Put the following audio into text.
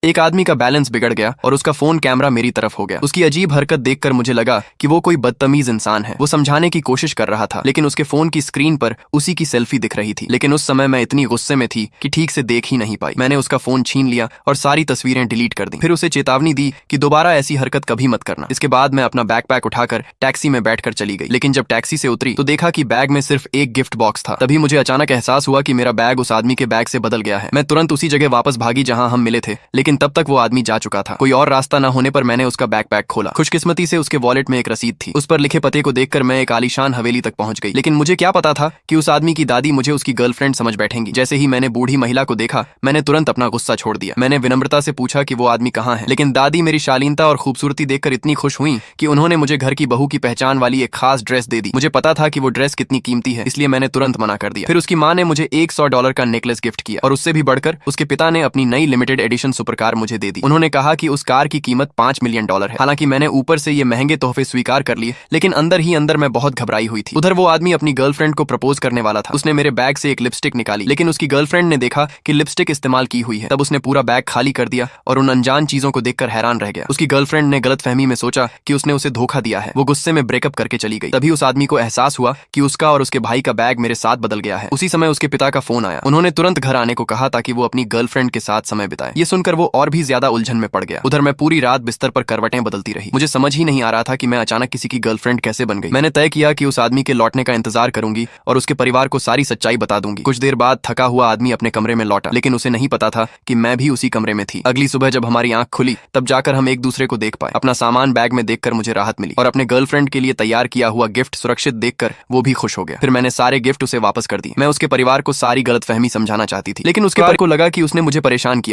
एक आदमी का बैलेंस बिगड़ गया और उसका फोन कैमरा मेरी तरफ हो गया। उसकी अजीब हरकत देखकर मुझे लगा कि वो कोई बदतमीज इंसान है। वो समझाने की कोशिश कर रहा था, लेकिन उसके फोन की स्क्रीन पर उसी की सेल्फी दिख रही थी। लेकिन उस समय मैं इतनी गुस्से में थी कि ठीक से देख ही नहीं पाई। मैंने उसका फोन छीन लिया और सारी तस्वीरें डिलीट कर दी। फिर उसे चेतावनी दी कि दोबारा ऐसी हरकत कभी मत करना। इसके बाद मैं अपना बैकपैक उठाकर टैक्सी में बैठकर चली गई। लेकिन जब टैक्सी से उतरी तो देखा कि बैग में सिर्फ एक गिफ्ट बॉक्स था। तभी मुझे अचानक एहसास हुआ कि मेरा बैग उस आदमी के बैग से बदल गया है। मैं तुरंत उसी जगह वापस भागी जहां हम मिले थे, लेकिन तब तक वो आदमी जा चुका था। कोई और रास्ता न होने पर मैंने उसका बैकपैक खोला। खुशकिस्मती से उसके वॉलेट में एक रसीद थी। उस पर लिखे पते को देखकर मैं एक आलीशान हवेली तक पहुंच गई। लेकिन मुझे क्या पता था कि उस आदमी की दादी मुझे उसकी गर्लफ्रेंड समझ बैठेंगी। जैसे ही मैंने बूढ़ी महिला को देखा, मैंने तुरंत अपना गुस्सा छोड़ दिया। मैंने विनम्रता से पूछा कि वो आदमी कहाँ है, लेकिन दादी मेरी शालीनता और खूबसूरती देखकर इतनी खुश हुई कि उन्होंने मुझे घर की बहू की पहचान वाली एक खास ड्रेस दे दी। मुझे पता था कि वो ड्रेस कितनी कीमती है, इसलिए मैंने तुरंत मना कर दिया। फिर उसकी माँ ने मुझे $100 का नेकलेस गिफ्ट किया और उससे भी बढ़कर उसके पिता ने अपनी नई लिमिटेड एडिशन सुपर कार मुझे दे दी। उन्होंने कहा कि उस कार की कीमत $5 मिलियन है। हालांकि मैंने ऊपर से ये महंगे तोहफे स्वीकार कर लिए, लेकिन अंदर ही अंदर मैं बहुत घबराई हुई थी। उधर वो आदमी अपनी गर्लफ्रेंड को प्रपोज करने वाला था। उसने मेरे बैग से एक लिपस्टिक निकाली, लेकिन उसकी गर्लफ्रेंड ने देखा कि लिपस्टिक इस्तेमाल की हुई है। तब उसने पूरा बैग खाली कर दिया और उन अनजान चीजों को देखकर हैरान रह गया। उसकी गर्लफ्रेंड ने गलतफहमी में सोचा कि उसने उसे धोखा दिया है। वो गुस्से में ब्रेकअप करके चली गई। तभी उस आदमी को एहसास हुआ कि उसका और उसके भाई का बैग मेरे साथ बदल गया है। उसी समय उसके पिता का फोन आया। उन्होंने तुरंत घर आने को कहा ताकि वो अपनी गर्लफ्रेंड के साथ समय बिताए। ये सुनकर वो और भी ज्यादा उलझन में पड़ गया। उधर मैं पूरी रात बिस्तर पर करवटें बदलती रही। मुझे समझ ही नहीं आ रहा था कि मैं अचानक किसी की गर्लफ्रेंड कैसे बन गई। मैंने तय किया कि उस आदमी के लौटने का इंतजार करूंगी और उसके परिवार को सारी सच्चाई बता दूंगी। कुछ देर बाद थका हुआ आदमी अपने कमरे में लौटा, लेकिन उसे नहीं पता था कि मैं भी उसी कमरे में थी। अगली सुबह जब हमारी आंख खुली, तब जाकर हम एक दूसरे को देख पाए। अपना सामान बैग में देखकर मुझे राहत मिली और अपने गर्लफ्रेंड के लिए तैयार किया हुआ गिफ्ट सुरक्षित देखकर वो भी खुश हो गया। फिर मैंने सारे गिफ्ट उसे वापस कर दिए। मैं उसके परिवार को सारी गलतफहमी समझाना चाहती थी, लेकिन उसके परिवार को लगा कि उसने मुझे परेशान किया।